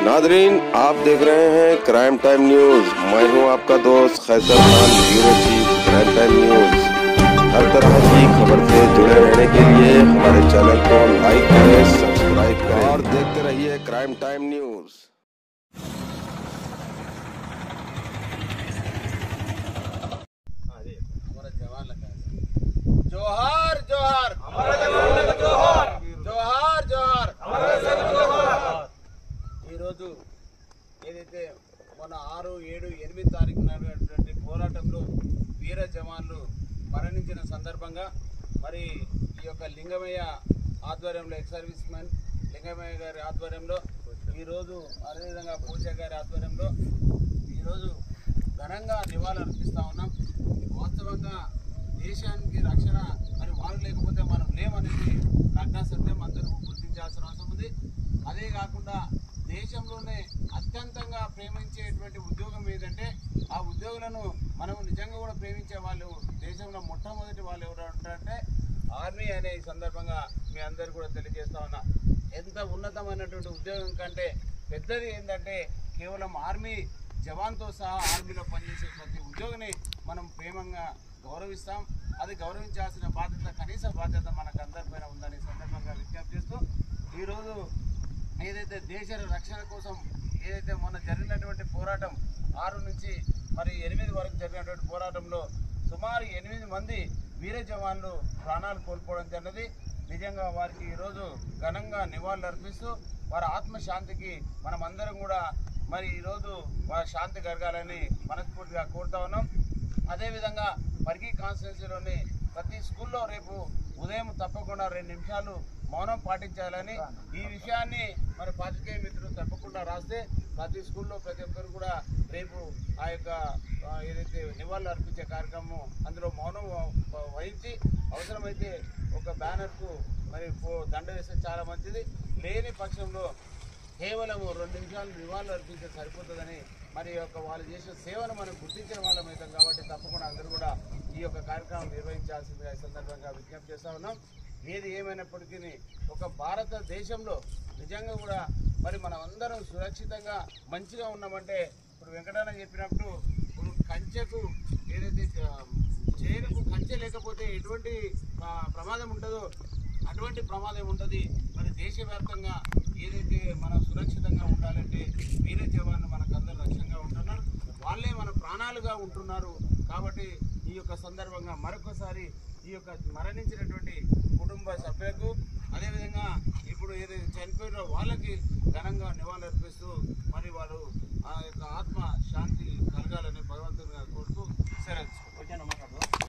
Nadreen, आप देख रहे हैं क्राइम टाइम न्यूज। मैं हूं आपका दोस्त Khaiser Khan, bureau chief crime time news. हर तरह की खबर से जुड़े रहने के लिए हमारे चैनल को लाइक करें, सब्सक्राइब करें और देखते रहिए क्राइम टाइम न्यूज। जोहार जोहार हमारे जवान का जोहार जोहार जोहार हमारे सैनिक जोहार। ఈ రోజు ఏదైతే మన 6, 7, 8 తారీఖున జరిగినటువంటి పోరాటంలో వీర జవాన్లు మరణించిన సందర్భంగా మరి ఈ యొక్క లింగమయ్య ఆధ్వర్యంలో ఎక్స్ సర్వీస్ మెన్ లింగమయ్య గారి ఆధ్వర్యంలో ఈరోజు అదేవిధంగా పూజ గారి ఆధ్వర్యంలో ఈరోజు ఘనంగా నివాళులు అర్పిస్తూ ఉన్నాం. వాస్తవంగా దేశానికి రక్షణ మరి వాళ్ళు లేకపోతే మనం లేమనేది నగ్న సత్యం, అందరూ గుర్తించాల్సిన అవసరం ఉంది. అదే కాకుండా దేశంలోనే అత్యంతంగా ప్రేమించేటువంటి ఉద్యోగం ఏదంటే ఆ ఉద్యోగులను మనం నిజంగా కూడా ప్రేమించే వాళ్ళు దేశంలో మొట్టమొదటి వాళ్ళు ఎవరు ఉంటారంటే ఆర్మీ అనే ఈ సందర్భంగా మీ అందరు కూడా తెలియజేస్తా ఉన్నా. ఎంత ఉన్నతమైనటువంటి ఉద్యోగం కంటే పెద్దది ఏంటంటే కేవలం ఆర్మీ జవాన్తో సహా ఆర్మీలో పనిచేసే ప్రతి ఉద్యోగిని మనం ప్రేమంగా గౌరవిస్తాం. అది గౌరవించాల్సిన బాధ్యత, కనీస బాధ్యత మనకు అందరిపైన ఉందని సందర్భంగా విజ్ఞప్తి చేస్తూ ఈరోజు ఏదైతే దేశ రక్షణ కోసం ఏదైతే మొన్న జరిగినటువంటి పోరాటం 6 నుంచి మరి 8 వరకు జరిగినటువంటి పోరాటంలో సుమారు 8 మంది వీర జవాన్లు ప్రాణాలు కోల్పోవడం జరిగినది. నిజంగా వారికి ఈరోజు ఘనంగా నివాళులు అర్పిస్తూ వారి ఆత్మశాంతికి మనం అందరం కూడా మరి ఈరోజు వారి శాంతి కలగాలని మనస్ఫూర్తిగా కోరుతా ఉన్నాం. అదేవిధంగా పరిగి కాన్స్టిట్యున్సీలోని ప్రతి స్కూల్లో రేపు ఉదయం తప్పకుండా 2 నిమిషాలు మౌనం పాటించాలని ఈ విషయాన్ని మరి పాత్రికేయ మిత్రులు తప్పకుండా రాస్తే ప్రతి స్కూల్లో ప్రతి ఒక్కరు కూడా రేపు ఆ యొక్క ఏదైతే నివాళులు అర్పించే కార్యక్రమం అందులో మౌనం వహించి అవసరమైతే ఒక బ్యానర్కు మరి దండ వేస్తే చాలా మంచిది. లేని పక్షంలో కేవలం 2 నిమిషాలు నివాళులు అర్పిస్తే సరిపోతుందని మరి యొక్క వాళ్ళు చేసిన సేవను మనం గుర్తించిన వాళ్ళం అవుతాం కాబట్టి తప్పకుండా అందరూ కూడా ఈ యొక్క కార్యక్రమం నిర్వహించాల్సిందిగా ఈ సందర్భంగా విజ్ఞప్తి చేస్తూ ఉన్నాం. ఏది ఏమైనప్పటికీ ఒక భారతదేశంలో నిజంగా కూడా మరి మనం అందరం సురక్షితంగా మంచిగా ఉన్నామంటే ఇప్పుడు వెంకటన్న చెప్పినప్పుడు ఇప్పుడు కంచెకు ఏదైతే చేనుకు కంచె లేకపోతే ఎటువంటి ప్రమాదం ఉంటుందో అటువంటి ప్రమాదం ఉంటుంది. మరి దేశవ్యాప్తంగా ఏదైతే మనం సురక్షితంగా ఉండాలంటే వీర జవాన్లు మనకు అందరూ రక్షణగా ఉంటున్నారు, వాళ్ళే మన ప్రాణాలుగా ఉంటున్నారు. కాబట్టి ఈ యొక్క సందర్భంగా మరొకసారి ఈ యొక్క మరణించినటువంటి కుటుంబ సభ్యులకు అదేవిధంగా ఇప్పుడు ఏదైతే చనిపోయినో వాళ్ళకి ఘనంగా నివాళులు అర్పిస్తూ